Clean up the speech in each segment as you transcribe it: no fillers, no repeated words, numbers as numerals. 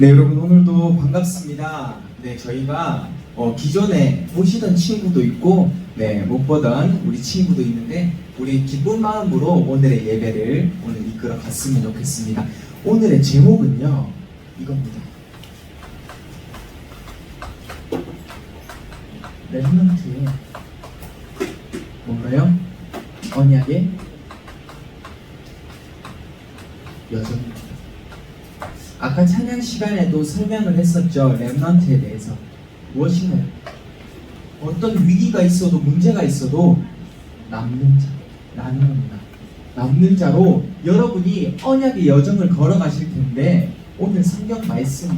네, 여러분 오늘도 반갑습니다. 네, 저희가 기존에 보시던 친구도 있고, 네, 못 보던 우리 친구도 있는데, 우리 기쁜 마음으로 오늘의 예배를 오늘 이끌어 갔으면 좋겠습니다. 오늘의 제목은요, 이겁니다. 렘넌트의 뭔가요? 언약의 여정입니다. 아까 찬양 시간에도 설명을 했었죠. 렘넌트에 대해서. 무엇인가요? 어떤 위기가 있어도 문제가 있어도 남는 자, 나누는다. 남는 자로 여러분이 언약의 여정을 걸어가실 텐데, 오늘 성경 말씀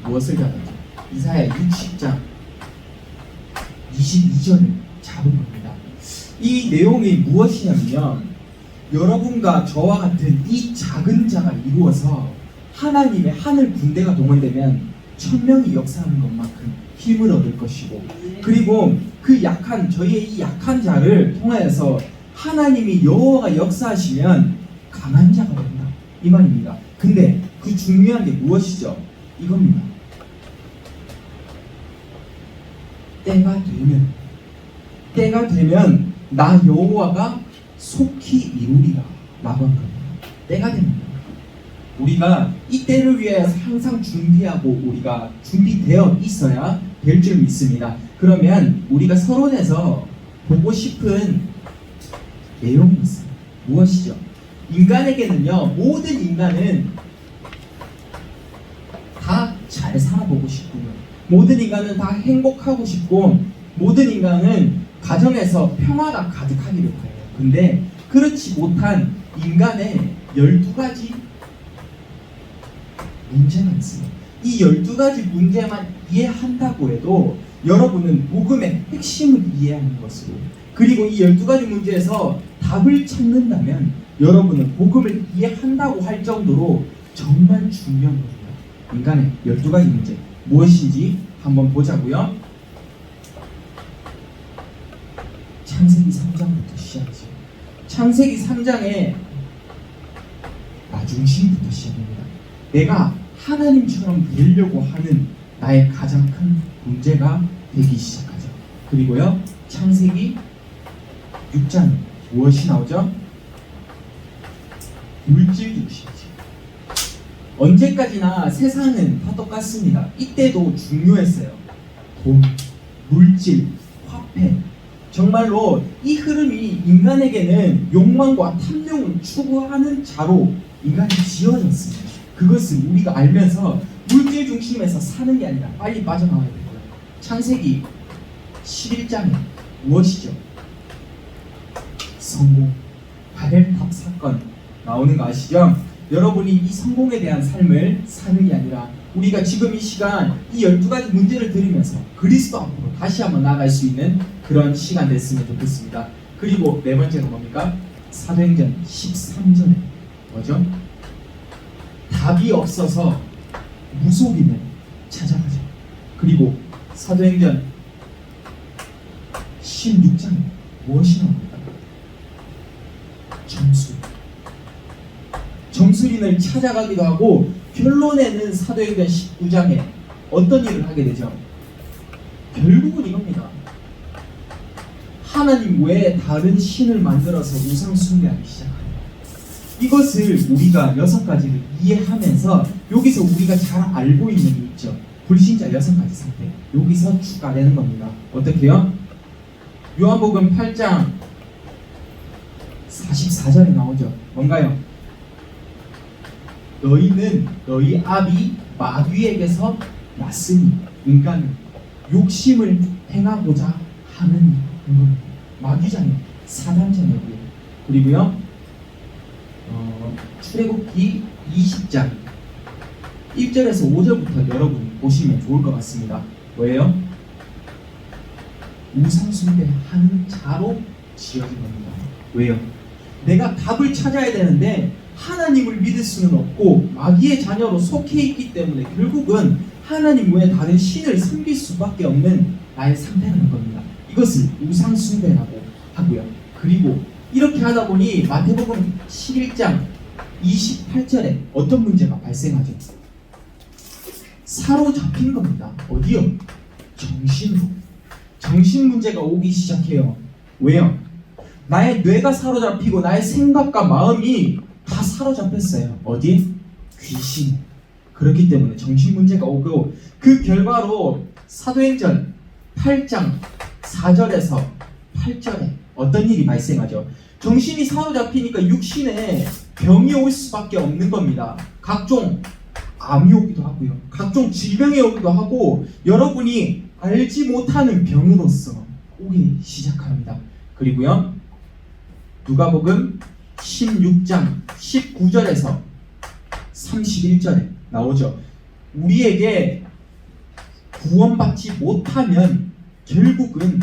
무엇을 잡았죠? 이사야 60장 22절을 잡은 겁니다. 이 내용이 무엇이냐면, 여러분과 저와 같은 이 작은 자가 이루어서 하나님의 하늘 군대가 동원되면 1000명이 역사하는 것만큼 힘을 얻을 것이고, 그리고 그 약한 저희의 이 약한 자를 통하여서 하나님이 여호와가 역사하시면 강한 자가 된다, 이 말입니다. 근데 그 중요한 게 무엇이죠? 이겁니다. 때가 되면 나 여호와가 속히 이루리라 라고 한 겁니다. 때가 됩니다. 우리가 이 때를 위해서 항상 준비하고 우리가 준비되어 있어야 될 줄 믿습니다. 그러면 우리가 서론에서 보고 싶은 내용이 있어요. 무엇이죠? 인간에게는요, 모든 인간은 다 잘 살아보고 싶고요, 모든 인간은 다 행복하고 싶고, 모든 인간은 가정에서 평화가 가득하기를 바라요. 근데 그렇지 못한 인간의 12가지 문제가 있어요. 이 12가지 문제만 이해한다고 해도 여러분은 복음의 핵심을 이해하는 것으로, 그리고 이 12가지 문제에서 답을 찾는다면 여러분은 복음을 이해한다고 할 정도로 정말 중요한 겁니다. 인간의 12가지 문제 무엇인지 한번 보자고요. 창세기 3장부터 시작이죠. 창세기 3장의 나중심부터 시작입니다. 내가 하나님처럼 되려고 하는 나의 가장 큰 문제가 되기 시작하죠. 그리고요, 창세기 6장 무엇이 나오죠? 물질 중심이죠. 언제까지나 세상은 다 똑같습니다. 이때도 중요했어요. 돈, 물질, 화폐. 정말로 이 흐름이 인간에게는 욕망과 탐욕을 추구하는 자로 인간이 지어졌습니다. 그것을 우리가 알면서 물질 중심에서 사는 게 아니라 빨리 빠져나와야 되고요. 창세기 11장에 무엇이죠? 성공, 바벨탑 사건 나오는 거 아시죠? 여러분이 이 성공에 대한 삶을 사는 게 아니라 우리가 지금 이 시간 이 12가지 문제를 들으면서 그리스도 앞으로 다시 한번 나아갈 수 있는 그런 시간 됐으면 좋겠습니다. 그리고 네 번째가 뭡니까? 사도행전 13절에 뭐죠? 답이 없어서 무속인을 찾아가죠. 그리고 사도행전 16장에 무엇이 나옵니까? 점술인을 찾아가기도 하고, 결론에는 사도행전 19장에 어떤 일을 하게 되죠? 결국은 이겁니다. 하나님 외에 다른 신을 만들어서 우상 숭배하기 시작합니다. 이것을 우리가 6가지를 이해하면서 여기서 우리가 잘 알고 있는 게 있죠. 불신자 6가지 상태. 여기서 추가되는 겁니다. 어떻게요? 요한복음 8장 44절에 나오죠. 뭔가요? 너희는 너희 아비 마귀에게서 났으니 인간은 욕심을 행하고자 하는 겁니다. 마귀자녀, 사단자녀고요. 그리고요, 출애굽기 20장 1절에서 5절부터 여러분 보시면 좋을 것 같습니다. 왜요? 우상 숭배하는 자로 지어진 겁니다. 왜요? 내가 답을 찾아야 되는데 하나님을 믿을 수는 없고 마귀의 자녀로 속해 있기 때문에 결국은 하나님 외에 다른 신을 섬길 수밖에 없는 나의 상태라는 겁니다. 이것을 우상 숭배라고 하고요. 그리고 이렇게 하다 보니 마태복음 11장 28절에 어떤 문제가 발생하죠? 사로잡힌 겁니다. 어디요? 정신으로. 정신 문제가 오기 시작해요. 왜요? 나의 뇌가 사로잡히고 나의 생각과 마음이 다 사로잡혔어요. 어디에? 귀신. 그렇기 때문에 정신 문제가 오고, 그 결과로 사도행전 8장 4절에서 8절에 어떤 일이 발생하죠? 정신이 사로잡히니까 육신에 병이 올 수밖에 없는 겁니다. 각종 암이 오기도 하고요, 각종 질병이 오기도 하고, 여러분이 알지 못하는 병으로서 오기 시작합니다. 그리고요, 누가복음 16장 19절에서 31절에 나오죠. 우리에게 구원받지 못하면 결국은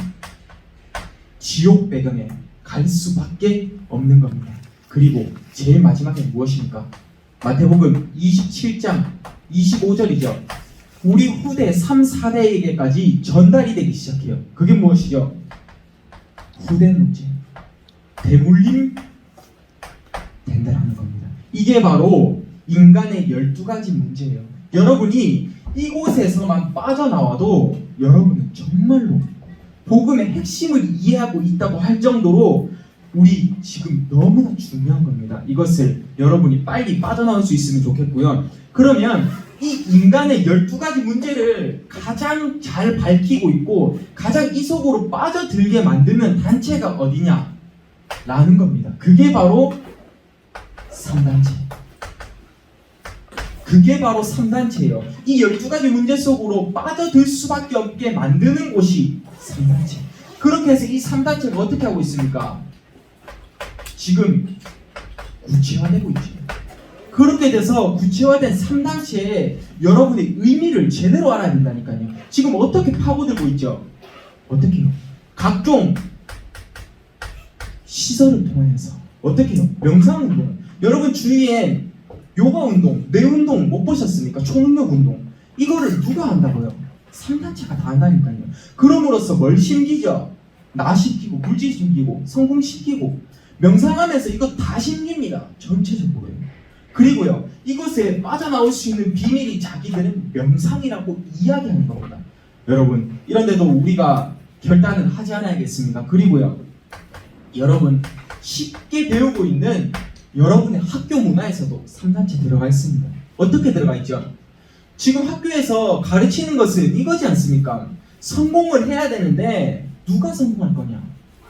지옥 배경에 갈 수밖에 없는 겁니다. 그리고 제일 마지막에 무엇입니까? 마태복음 27장 25절이죠. 우리 후대 3, 4대에게까지 전달이 되기 시작해요. 그게 무엇이죠? 후대 문제, 대물림 된다라는 겁니다. 이게 바로 인간의 12가지 문제예요. 여러분이 이곳에서만 빠져나와도 여러분은 정말로 복음의 핵심을 이해하고 있다고 할 정도로 우리 지금 너무나 중요한 겁니다. 이것을 여러분이 빨리 빠져나올 수 있으면 좋겠고요. 그러면 이 인간의 12가지 문제를 가장 잘 밝히고 있고 가장 이 속으로 빠져들게 만드는 단체가 어디냐? 라는 겁니다. 그게 바로 3단체. 그게 바로 3단체예요. 이 12가지 문제 속으로 빠져들 수밖에 없게 만드는 곳이 3단체. 그렇게 해서 이 3단체가 어떻게 하고 있습니까? 지금 구체화되고 있죠. 그렇게 돼서 구체화된 3단체에 여러분의 의미를 제대로 알아야 된다니까요. 지금 어떻게 파고들고 있죠? 어떻게요? 각종 시설을 통해서 어떻게요? 명상운동. 여러분 주위에 요가운동, 뇌운동 못 보셨습니까? 초능력운동. 이거를 누가 한다고요? 3단체가 다 한다니까요. 그럼으로써 뭘 심기죠? 나 심기고, 물질 심기고, 성공 심기고, 명상하면서 이거 다 심깁니다. 전체적으로요. 그리고요, 이것에 빠져나올 수 있는 비밀이 자기들은 명상이라고 이야기하는 겁니다. 여러분, 이런데도 우리가 결단은 하지 않아야겠습니까? 그리고요, 여러분 쉽게 배우고 있는 여러분의 학교 문화에서도 3단체 들어가 있습니다. 어떻게 들어가 있죠? 지금 학교에서 가르치는 것은 이거지 않습니까? 성공을 해야 되는데 누가 성공할 거냐?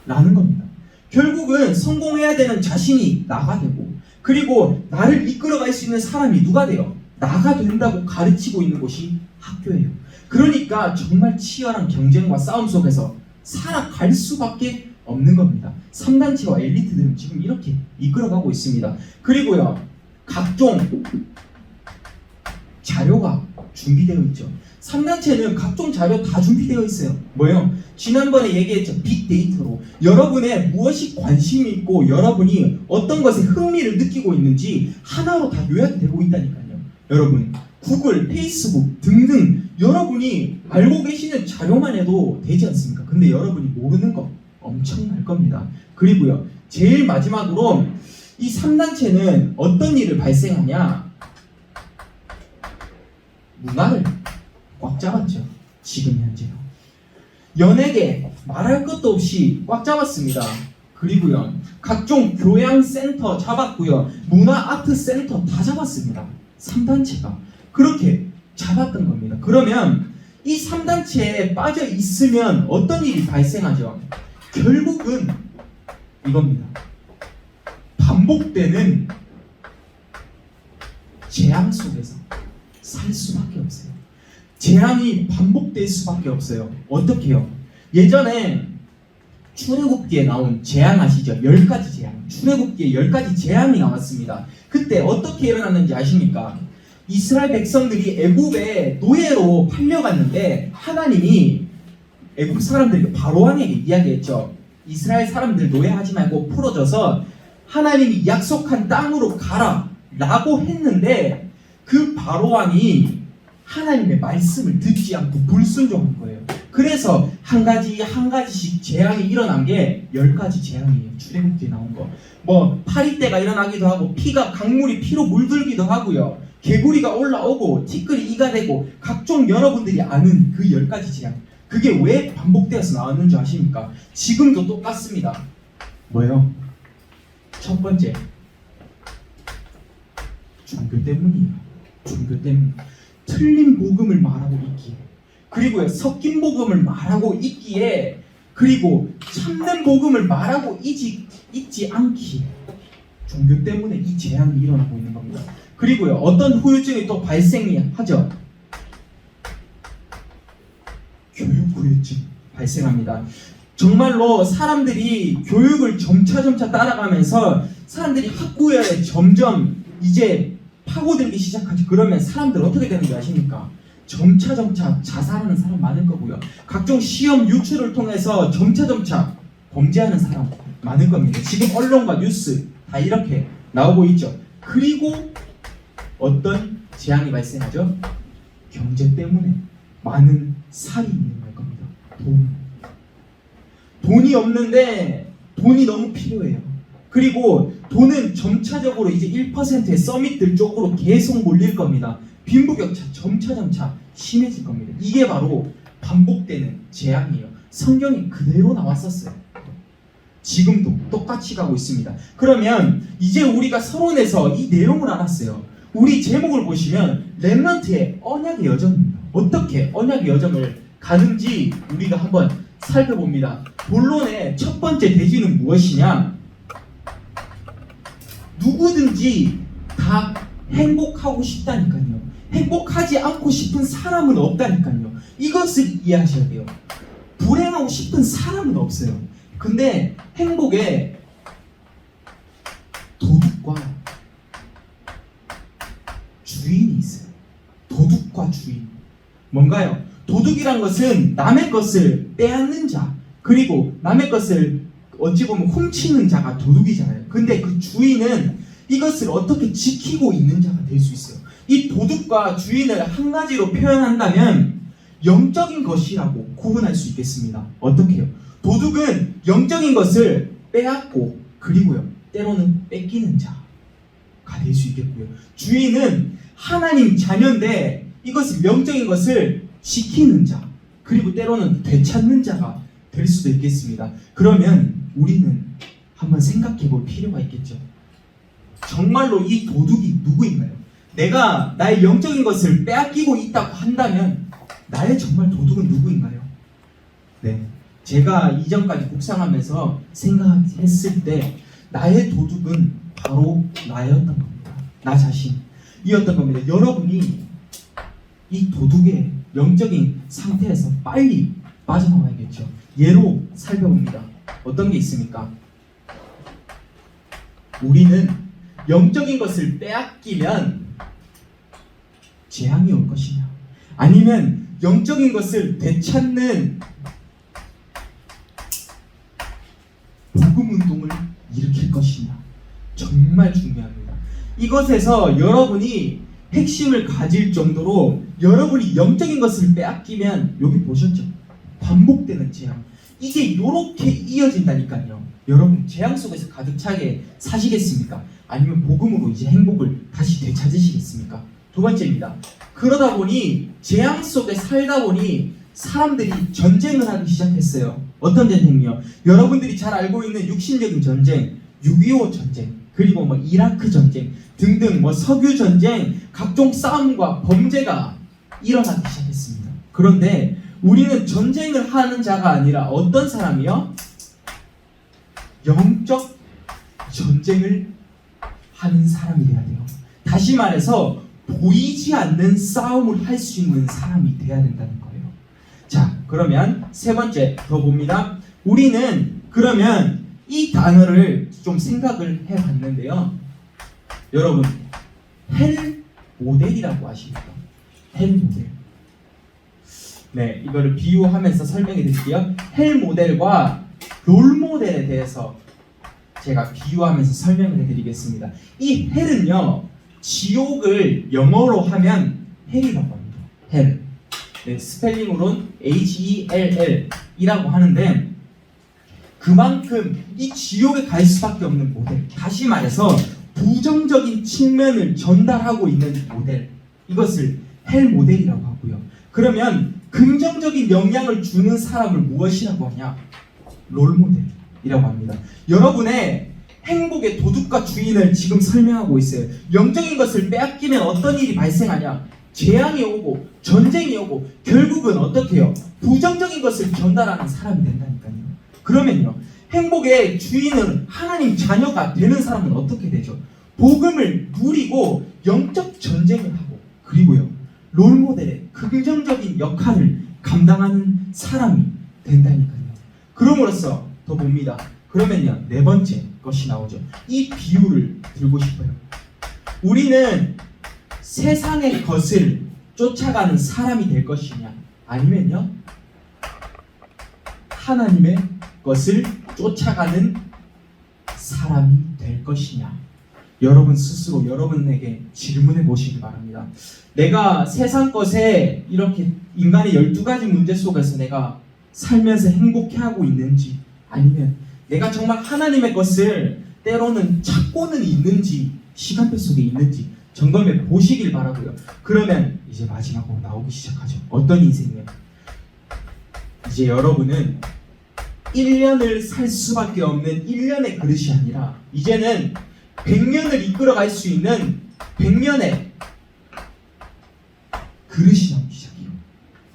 라는 겁니다. 결국은 성공해야 되는 자신이 나가 되고, 그리고 나를 이끌어갈 수 있는 사람이 누가 돼요? 나가 된다고 가르치고 있는 곳이 학교예요. 그러니까 정말 치열한 경쟁과 싸움 속에서 살아갈 수밖에 없는 겁니다. 3단체와 엘리트들은 지금 이렇게 이끌어가고 있습니다. 그리고요, 각종 자료가 준비되어 있죠. 3단체는 각종 자료 다 준비되어 있어요. 뭐예요? 지난번에 얘기했죠. 빅데이터로 여러분의 무엇이 관심이 있고 여러분이 어떤 것에 흥미를 느끼고 있는지 하나로 다 요약이 되고 있다니까요. 여러분 구글, 페이스북 등등 여러분이 알고 계시는 자료만 해도 되지 않습니까? 근데 여러분이 모르는 거 엄청날 겁니다. 그리고요, 제일 마지막으로 이 3단체는 어떤 일을 발생하냐? 문화를 꽉 잡았죠. 지금 현재요. 연예계 말할 것도 없이 꽉 잡았습니다. 그리고요, 각종 교양센터 잡았고요, 문화 아트 센터 다 잡았습니다. 3단체가 그렇게 잡았던 겁니다. 그러면 이 3단체에 빠져 있으면 어떤 일이 발생하죠? 결국은 이겁니다. 반복되는 재앙 속에서 살 수밖에 없어요. 재앙이 반복될 수밖에 없어요. 어떻게요? 예전에 출애굽기에 나온 재앙 아시죠? 10가지 재앙. 출애굽기에 10가지 재앙이 나왔습니다. 그때 어떻게 일어났는지 아십니까? 이스라엘 백성들이 애굽에 노예로 팔려갔는데 하나님이 애굽 사람들에게 바로왕에게 이야기했죠. 이스라엘 사람들 노예하지 말고 풀어줘서 하나님이 약속한 땅으로 가라 라고 했는데 그 바로왕이 하나님의 말씀을 듣지 않고 불순종한 거예요. 그래서 한 가지씩 재앙이 일어난 게 10가지 재앙이에요. 출애굽기에 나온 거. 뭐 파리떼가 일어나기도 하고, 강물이 피로 물들기도 하고요. 개구리가 올라오고 티끌이 이가 되고 각종 여러분들이 아는 그 10가지 재앙, 그게 왜 반복되어서 나왔는 줄 아십니까? 지금도 똑같습니다. 뭐예요? 첫 번째, 종교 때문이에요. 종교 때문. 틀린 복음을 말하고 있기에, 그리고 섞인 복음을 말하고 있기에, 그리고 참된 복음을 말하고 있지 않기에, 종교 때문에 이 재앙이 일어나고 있는 겁니다. 그리고요, 어떤 후유증이 또 발생하죠? 교육 후유증 발생합니다. 정말로 사람들이 교육을 점차 따라가면서 사람들이 학구에 점점 이제 파고들기 시작하죠. 그러면 사람들 어떻게 되는 줄 아십니까? 점차 자살하는 사람 많을 거고요. 각종 시험 유출을 통해서 점차 범죄하는 사람 많을 겁니다. 지금 언론과 뉴스 다 이렇게 나오고 있죠. 그리고 어떤 재앙이 발생하죠? 경제 때문에 많은 살인이 일어날 겁니다. 돈이 없는데 돈이 너무 필요해요. 그리고 돈은 점차적으로 이제 1%의 서밋들 쪽으로 계속 몰릴 겁니다. 빈부격차 점차 심해질 겁니다. 이게 바로 반복되는 재앙이에요. 성경이 그대로 나왔었어요. 지금도 똑같이 가고 있습니다. 그러면 이제 우리가 서론에서 이 내용을 알았어요. 우리 제목을 보시면 렘넌트의 언약의 여정입니다. 어떻게 언약의 여정을 가는지 우리가 한번 살펴봅니다. 본론의 첫 번째 대지는 무엇이냐? 누구든지 다 행복하고 싶다니까요. 행복하지 않고 싶은 사람은 없다니까요. 이것을 이해하셔야 돼요. 불행하고 싶은 사람은 없어요. 근데 행복에 도둑과 주인이 있어요. 도둑과 주인. 뭔가요? 도둑이란 것은 남의 것을 빼앗는 자, 그리고 남의 것을 어찌 보면 훔치는 자가 도둑이잖아요. 근데 그 주인은 이것을 어떻게 지키고 있는 자가 될 수 있어요. 이 도둑과 주인을 한 가지로 표현한다면 영적인 것이라고 구분할 수 있겠습니다. 어떻게 해요? 도둑은 영적인 것을 빼앗고, 그리고요, 때로는 뺏기는 자가 될 수 있겠고요. 주인은 하나님 자녀인데 이것을 영적인 것을 지키는 자, 그리고 때로는 되찾는 자가 될 수도 있겠습니다. 그러면 우리는 한번 생각해 볼 필요가 있겠죠. 정말로 이 도둑이 누구인가요? 내가 나의 영적인 것을 빼앗기고 있다고 한다면 나의 정말 도둑은 누구인가요? 네, 제가 이전까지 묵상하면서 생각했을 때 나의 도둑은 바로 나였던 겁니다. 나 자신이었던 겁니다. 여러분이 이 도둑의 영적인 상태에서 빨리 빠져나와야겠죠. 예로 살펴봅니다. 어떤 게 있습니까? 우리는 영적인 것을 빼앗기면 재앙이 올 것이냐, 아니면 영적인 것을 되찾는 복음 운동을 일으킬 것이냐, 정말 중요합니다. 이것에서 여러분이 핵심을 가질 정도로 여러분이 영적인 것을 빼앗기면, 여기 보셨죠? 반복되는 재앙. 이게 이렇게 이어진다니까요. 여러분 재앙 속에서 가득 차게 사시겠습니까? 아니면 복음으로 이제 행복을 다시 되찾으시겠습니까? 두 번째입니다. 그러다 보니 재앙 속에 살다 보니 사람들이 전쟁을 하기 시작했어요. 어떤 전쟁이요? 여러분들이 잘 알고 있는 육신적인 전쟁, 6.25 전쟁, 그리고 이라크 전쟁 등등 석유 전쟁, 각종 싸움과 범죄가 일어나기 시작했습니다. 그런데 우리는 전쟁을 하는 자가 아니라 어떤 사람이요? 영적 전쟁을 하는 사람이 돼야 돼요. 다시 말해서 보이지 않는 싸움을 할 수 있는 사람이 돼야 된다는 거예요. 자, 그러면 세 번째 더 봅니다. 우리는 그러면 이 단어를 좀 생각을 해봤는데요. 여러분, 헬 모델이라고 아십니까? 헬 모델. 네, 이거를 비유하면서 설명해 드릴게요. 헬 모델과 롤 모델에 대해서 제가 비유하면서 설명을 해드리겠습니다. 이 헬은요, 지옥을 영어로 하면 헬이라고 합니다. 헬. 네, 스펠링으로는 HELL 이라고 하는데, 그만큼 이 지옥에 갈 수밖에 없는 모델. 다시 말해서 부정적인 측면을 전달하고 있는 모델, 이것을 헬 모델이라고 하고요. 그러면 긍정적인 영향을 주는 사람을 무엇이라고 하냐? 롤 모델이라고 합니다. 여러분의 행복의 도둑과 주인을 지금 설명하고 있어요. 영적인 것을 빼앗기면 어떤 일이 발생하냐? 재앙이 오고 전쟁이 오고 결국은 어떻게 해요? 부정적인 것을 전달하는 사람이 된다니까요. 그러면요, 행복의 주인은 하나님 자녀가 되는 사람은 어떻게 되죠? 복음을 누리고 영적 전쟁을 하고, 그리고요, 롤모델의 긍정적인 역할을 감당하는 사람이 된다니까요. 그럼으로써 더 봅니다. 그러면요, 네 번째 것이 나오죠. 이 비유를 들고 싶어요. 우리는 세상의 것을 쫓아가는 사람이 될 것이냐, 아니면요, 하나님의 것을 쫓아가는 사람이 될 것이냐. 여러분 스스로 여러분에게 질문해 보시기 바랍니다. 내가 세상 것에 이렇게 인간의 12가지 문제 속에서 내가 살면서 행복해하고 있는지, 아니면 내가 정말 하나님의 것을 때로는 찾고는 있는지, 시간표 속에 있는지 점검해 보시길 바라고요. 그러면 이제 마지막으로 나오기 시작하죠. 어떤 인생이에요? 이제 여러분은 1년을 살 수밖에 없는 1년의 그릇이 아니라 이제는 100년을 이끌어갈 수 있는 100년의 그릇이 나오기 시작해요.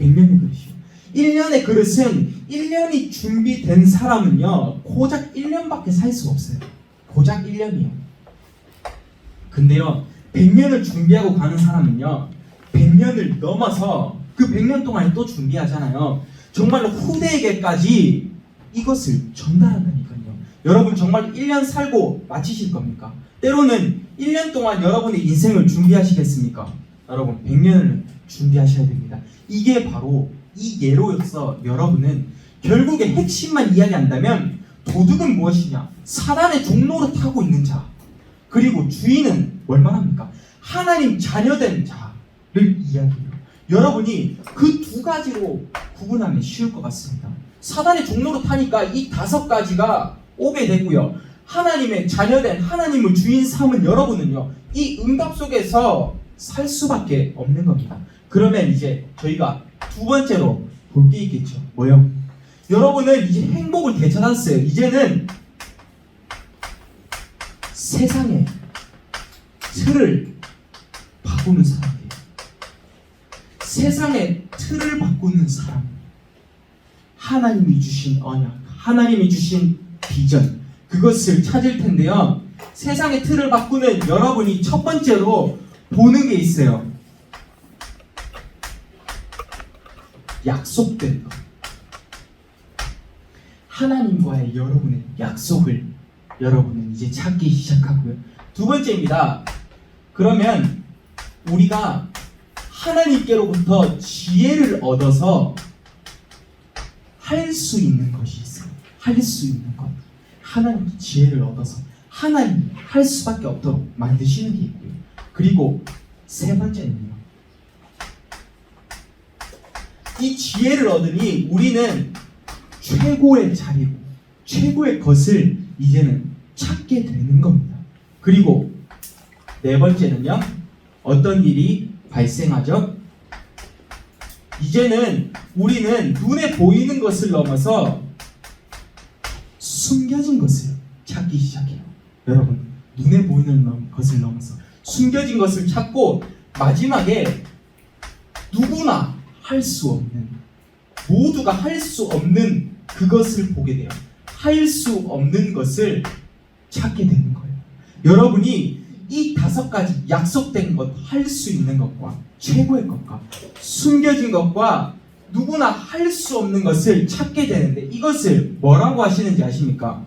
100년의 그릇이요. 1년의 그릇은 1년이 준비된 사람은요, 고작 1년밖에 살 수 없어요. 고작 1년이요. 근데요, 100년을 준비하고 가는 사람은요, 100년을 넘어서 그 100년 동안에 또 준비하잖아요. 정말로 후대에게까지 이것을 전달한다니까요. 여러분 정말 1년 살고 마치실 겁니까? 때로는 1년 동안 여러분의 인생을 준비하시겠습니까? 여러분 100년을 준비하셔야 됩니다. 이게 바로 이 예로서 여러분은 결국에 핵심만 이야기한다면, 도둑은 무엇이냐? 사단의 종로로 타고 있는 자, 그리고 주인은 뭘 말합니까? 하나님 자녀된 자를 이야기해요. 여러분이 그 두 가지로 구분하면 쉬울 것 같습니다. 사단의 종로로 타니까 이 5가지가 오게 되고요, 하나님의 자녀된, 하나님을 주인 삼은 여러분은요, 이 응답 속에서 살 수밖에 없는 겁니다. 그러면 이제 저희가 두 번째로 볼 게 있겠죠. 뭐요? 여러분은 이제 행복을 되찾았어요. 이제는 세상의 틀을 바꾸는 사람이에요. 세상의 틀을 바꾸는 사람. 하나님이 주신 언약, 하나님이 주신 비전, 그것을 찾을 텐데요. 세상의 틀을 바꾸는 여러분이 첫 번째로 보는 게 있어요. 약속된 것. 하나님과의 여러분의 약속을 여러분은 이제 찾기 시작하고요. 두 번째입니다. 그러면 우리가 하나님께로부터 지혜를 얻어서 할 수 있는 것이 있어요. 할 수 있는 것. 하나님 지혜를 얻어서 하나님이 할 수밖에 없도록 만드시는 게 있고요. 그리고 세 번째는요, 이 지혜를 얻으니 우리는 최고의 자리고 최고의 것을 이제는 찾게 되는 겁니다. 그리고 네 번째는요, 어떤 일이 발생하죠? 이제는 우리는 눈에 보이는 것을 넘어서 숨겨진 것을 찾기 시작해요. 여러분, 눈에 보이는 것을 넘어서 숨겨진 것을 찾고, 마지막에 누구나 할 수 없는, 모두가 할 수 없는 그것을 보게 돼요. 할 수 없는 것을 찾게 되는 거예요. 여러분이 이 5가지 약속된 것, 할 수 있는 것과 최고의 것과 숨겨진 것과 누구나 할 수 없는 것을 찾게 되는데, 이것을 뭐라고 하시는지 아십니까?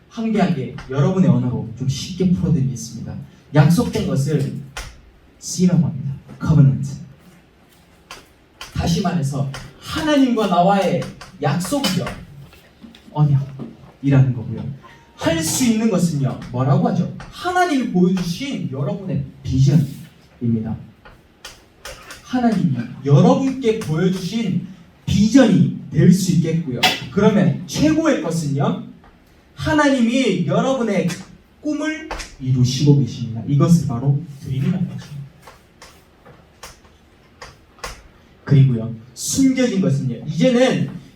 한 개 한 개 여러분의 언어로 좀 쉽게 풀어드리겠습니다. 약속된 것을 C라고 합니다. Covenant. 다시 말해서 하나님과 나와의 약속이죠. 언약이라는 거고요. 할 수 있는 것은요, 뭐라고 하죠? 하나님이 보여주신 여러분의 비전입니다. 하나님이 여러분께 보여주신 비전이 될 수 있겠고요. 그러면 최고의 것은요, 하나님이 여러분의 꿈을 이루시고 계십니다. 이것을 바로 드림이라고 하죠. 그리고요, 숨겨진 것은요,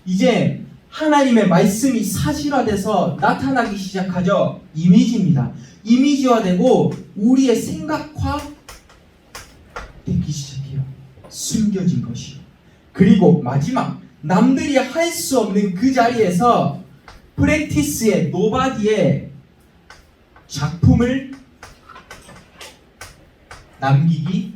이제 하나님의 말씀이 사실화돼서 나타나기 시작하죠. 이미지입니다. 이미지화되고 우리의 생각화 되기 시작해요. 숨겨진 것이요. 그리고 마지막, 남들이 할 수 없는 그 자리에서 프랙티스의 노바디의 작품을 남기기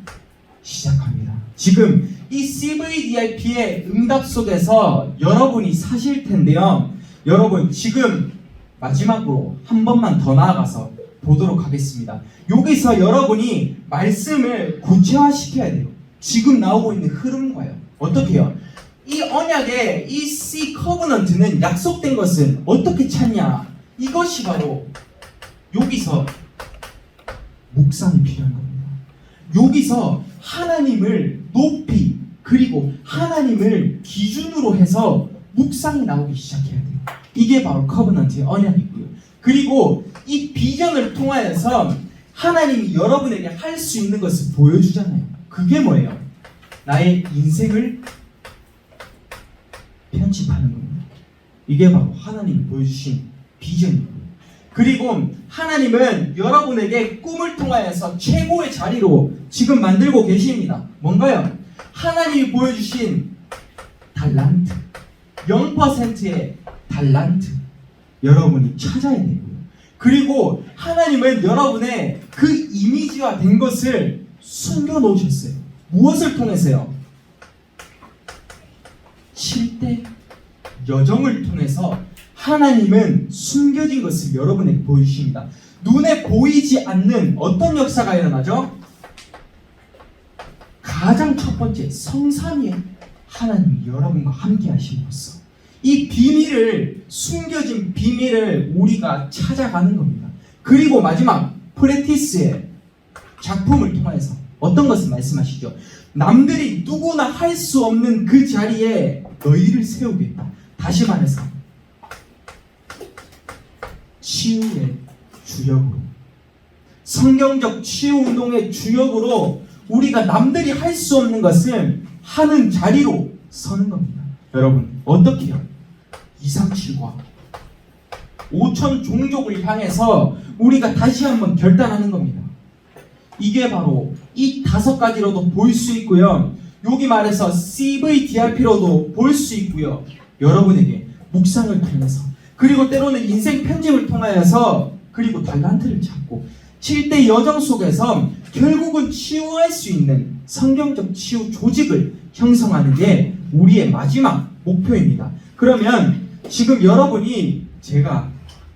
시작합니다. 지금 이 CVDIP의 응답 속에서 여러분이 사실 텐데요. 여러분, 지금 마지막으로 한 번만 더 나아가서 보도록 하겠습니다. 여기서 여러분이 말씀을 구체화시켜야 돼요. 지금 나오고 있는 흐름과요. 어떻게 해요? 이 언약의 이 C 커버넌트는 약속된 것은 어떻게 찾냐? 이것이 바로 여기서 묵상이 필요한 겁니다. 여기서 하나님을 높이, 그리고 하나님을 기준으로 해서 묵상이 나오기 시작해야 돼요. 이게 바로 커버넌트의 언약이고요. 그리고 이 비전을 통하여서 하나님이 여러분에게 할 수 있는 것을 보여주잖아요. 그게 뭐예요? 나의 인생을 편집하는 겁니다. 이게 바로 하나님이 보여주신 비전이고요. 그리고 하나님은 여러분에게 꿈을 통하여서 최고의 자리로 지금 만들고 계십니다. 뭔가요? 하나님이 보여주신 달란트, 0%의 달란트, 여러분이 찾아야 되고요. 그리고 하나님은 여러분의 그 이미지화 된 것을 숨겨놓으셨어요. 무엇을 통해서요? 7대 여정을 통해서 하나님은 숨겨진 것을 여러분에게 보여주십니다. 눈에 보이지 않는 어떤 역사가 일어나죠? 가장 첫 번째, 성삼위의 하나님이 여러분과 함께 하심으로써 이 비밀을, 숨겨진 비밀을 우리가 찾아가는 겁니다. 그리고 마지막, 프랙티스의 작품을 통해서 어떤 것을 말씀하시죠? 남들이 누구나 할 수 없는 그 자리에 너희를 세우겠다. 다시 말해서 치유의 주역으로, 성경적 치유 운동의 주역으로 우리가 남들이 할 수 없는 것을 하는 자리로 서는 겁니다. 여러분, 어떻게 해요? 237과 5천 종족을 향해서 우리가 다시 한번 결단하는 겁니다. 이게 바로 이 5가지로도 볼 수 있고요. 여기 말해서 CVDRP로도 볼 수 있고요. 여러분에게 묵상을 통해서, 그리고 때로는 인생 편집을 통하여서, 그리고 달란트를 찾고 7대 여정 속에서 결국은 치유할 수 있는 성경적 치유 조직을 형성하는 게 우리의 마지막 목표입니다. 그러면 지금 여러분이, 제가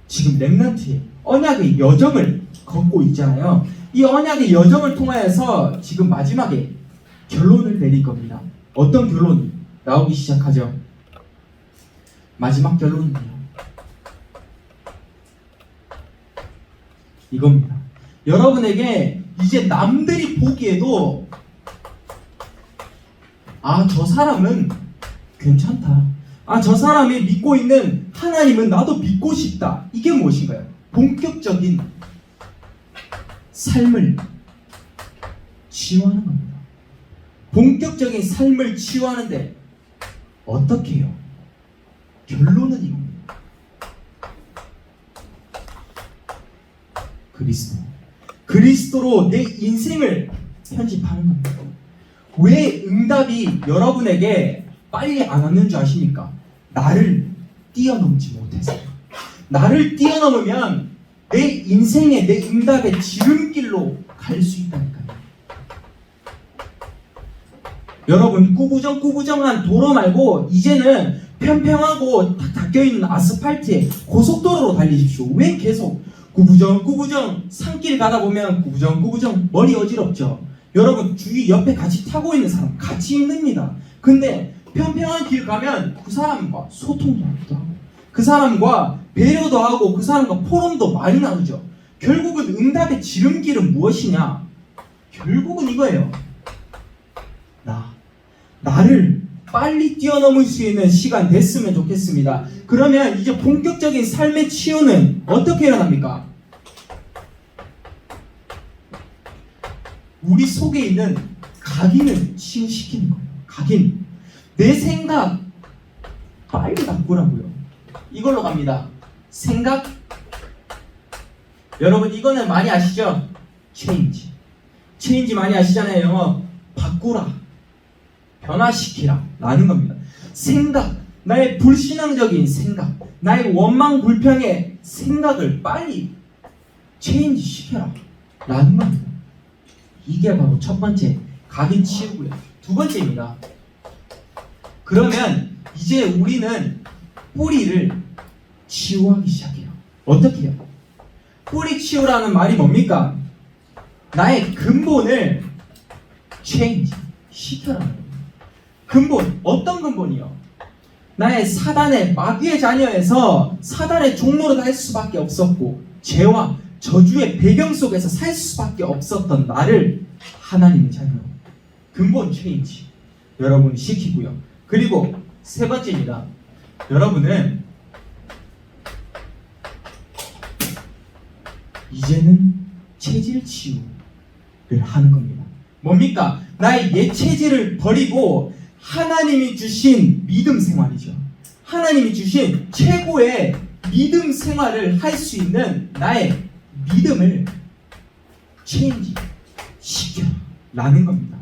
지금 렘넌트의 언약의 여정을 걷고 있잖아요. 이 언약의 여정을 통하여서 지금 마지막에 결론을 내릴 겁니다. 어떤 결론이 나오기 시작하죠? 마지막 결론은요, 이겁니다. 여러분에게 이제 남들이 보기에도 저 사람은 괜찮다, 저 사람이 믿고 있는 하나님은 나도 믿고 싶다. 이게 무엇인가요? 본격적인 삶을 치유하는 겁니다. 본격적인 삶을 치유하는데 어떻게 해요? 결론은 이겁니다. 그리스도로 내 인생을 편집하는 겁니다. 왜 응답이 여러분에게 빨리 안 왔는 줄 아십니까? 나를 뛰어넘지 못해서. 나를 뛰어넘으면 내 인생의, 내 응답의 지름길로 갈 수 있다니까요. 여러분, 꾸부정한 도로 말고 이제는 평평하고 탁 닦여있는 아스팔트에 고속도로로 달리십시오. 왜 계속 꾸부정 산길 가다 보면 꾸부정 머리 어지럽죠. 여러분, 주위 옆에 같이 타고 있는 사람 같이 힘듭니다. 근데 평평한 길 가면 그 사람과 소통도 하고, 그 사람과 배려도 하고, 그 사람과 포럼도 많이 나누죠. 결국은 응답의 지름길은 무엇이냐? 결국은 이거예요. 나를 빨리 뛰어넘을 수 있는 시간 됐으면 좋겠습니다. 그러면 이제 본격적인 삶의 치유는 어떻게 일어납니까? 우리 속에 있는 각인을 치유시키는 거예요. 각인. 내 생각 빨리 바꾸라고요. 이걸로 갑니다. 생각. 여러분 이거는 많이 아시죠? 체인지. 체인지 많이 아시잖아요. 영어. 바꾸라. 변화시키라. 라는 겁니다. 생각. 나의 불신앙적인 생각. 나의 원망 불평의 생각을 빨리 체인지 시켜라. 라는 겁니다. 이게 바로 첫 번째 각인 치우고요. 두 번째입니다. 그러면 이제 우리는 뿌리를 치유하기 시작해요. 어떻게 해요? 뿌리 치유라는 말이 뭡니까? 나의 근본을 체인지 시켜라는 겁니다. 근본, 어떤 근본이요? 나의 사단의 마귀의 자녀에서 사단의 종로로 갈 수밖에 없었고 죄와 저주의 배경 속에서 살 수밖에 없었던 나를 하나님의 자녀로 근본 체인지 여러분이 시키고요. 그리고 세 번째입니다. 여러분은 이제는 체질 치유를 하는 겁니다. 뭡니까? 나의 옛 체질을 버리고 하나님이 주신 믿음 생활이죠. 하나님이 주신 최고의 믿음 생활을 할 수 있는 나의 믿음을 체인지 시켜라는 겁니다.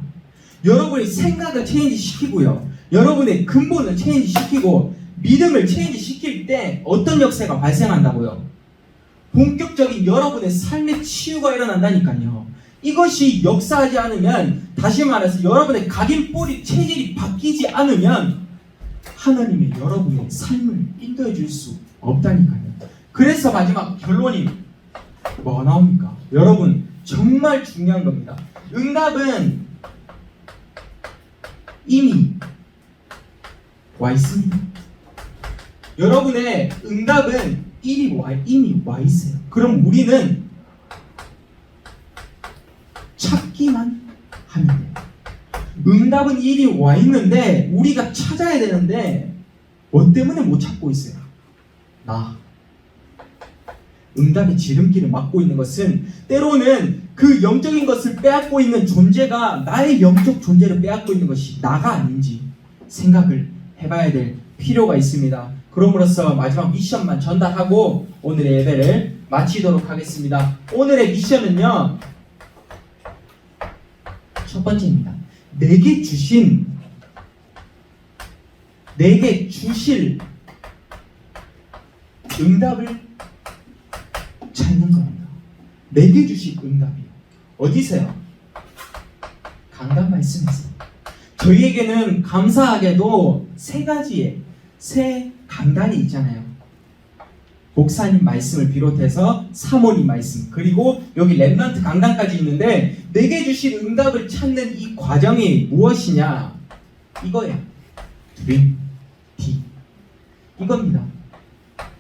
여러분의 생각을 체인지 시키고요. 여러분의 근본을 체인지 시키고 믿음을 체인지 시킬 때 어떤 역사가 발생한다고요? 본격적인 여러분의 삶의 치유가 일어난다니까요. 이것이 역사하지 않으면, 다시 말해서 여러분의 각인 뿌리 체질이 바뀌지 않으면 하나님이 여러분의 삶을 인도해 줄 수 없다니까요. 그래서 마지막 결론이 뭐가 나옵니까? 여러분 정말 중요한 겁니다. 응답은 이미 와 있습니다. 여러분의 응답은 이미 와 있어요. 그럼 우리는 찾기만 하면 돼요. 응답은 이미 와 있는데 우리가 찾아야 되는데 뭐 때문에 못 찾고 있어요? 응답의 지름길을 막고 있는 것은 때로는 그 영적인 것을 빼앗고 있는 존재가 나의 영적 존재를 빼앗고 있는 것이 나가 아닌지 생각을 해봐야 될 필요가 있습니다. 그럼으로써 마지막 미션만 전달하고 오늘의 예배를 마치도록 하겠습니다. 오늘의 미션은요, 첫 번째입니다. 내게 주실 응답을 찾는 겁니다. 내게 주실 응답이요. 어디서요? 강단 말씀에서. 저희에게는 감사하게도 세 가지의 새 강단이 있잖아요. 목사님 말씀을 비롯해서 사모님 말씀, 그리고 여기 렘넌트 강단까지 있는데 내게 주실 응답을 찾는 이 과정이 무엇이냐? 이거예요. 드림, D. 이겁니다.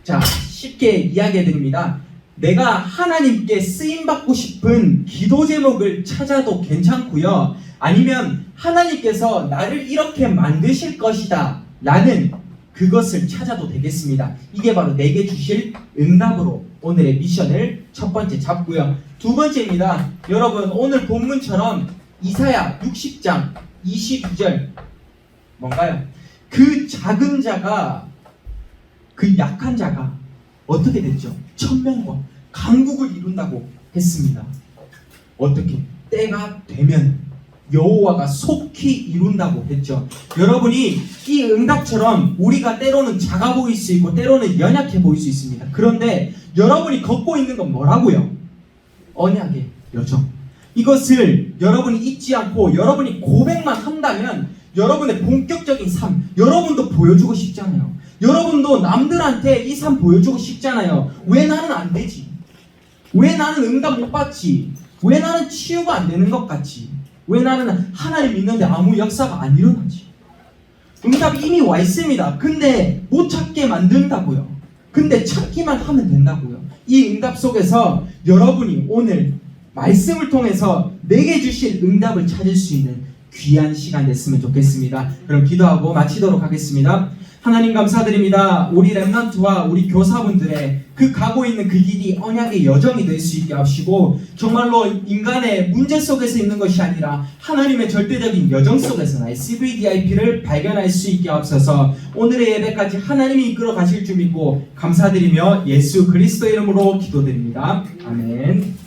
자, 쉽게 이야기해 드립니다. 내가 하나님께 쓰임받고 싶은 기도 제목을 찾아도 괜찮고요. 아니면 하나님께서 나를 이렇게 만드실 것이다 라는 그것을 찾아도 되겠습니다. 이게 바로 내게 주실 응답으로 오늘의 미션을 첫 번째 잡고요. 두 번째입니다. 여러분 오늘 본문처럼 이사야 60장 22절 뭔가요? 그 작은 자가, 그 약한 자가 어떻게 됐죠? 천명과 강국을 이룬다고 했습니다. 어떻게? 때가 되면 여호와가 속히 이룬다고 했죠. 여러분이 이 응답처럼 우리가 때로는 작아 보일 수 있고 때로는 연약해 보일 수 있습니다. 그런데 여러분이 걷고 있는 건 뭐라고요? 언약의 여정. 이것을 여러분이 잊지 않고 여러분이 고백만 한다면 여러분의 본격적인 삶, 여러분도 보여주고 싶잖아요. 여러분도 남들한테 이 삶 보여주고 싶잖아요. 왜 나는 안 되지? 왜 나는 응답 못 받지? 왜 나는 치유가 안 되는 것 같지? 왜 나는 하나님 믿는데 아무 역사가 안 일어나지? 응답이 이미 와 있습니다. 근데 못 찾게 만든다고요. 근데 찾기만 하면 된다고요. 이 응답 속에서 여러분이 오늘 말씀을 통해서 내게 주실 응답을 찾을 수 있는 귀한 시간 됐으면 좋겠습니다. 그럼 기도하고 마치도록 하겠습니다. 하나님 감사드립니다. 우리 렘넌트와 우리 교사분들의 그 가고 있는 그 길이 언약의 여정이 될 수 있게 하시고 정말로 인간의 문제 속에서 있는 것이 아니라 하나님의 절대적인 여정 속에서 나의 CVDIP를 발견할 수 있게 하옵소서. 오늘의 예배까지 하나님이 이끌어 가실 줄 믿고 감사드리며 예수 그리스도 이름으로 기도드립니다. 아멘.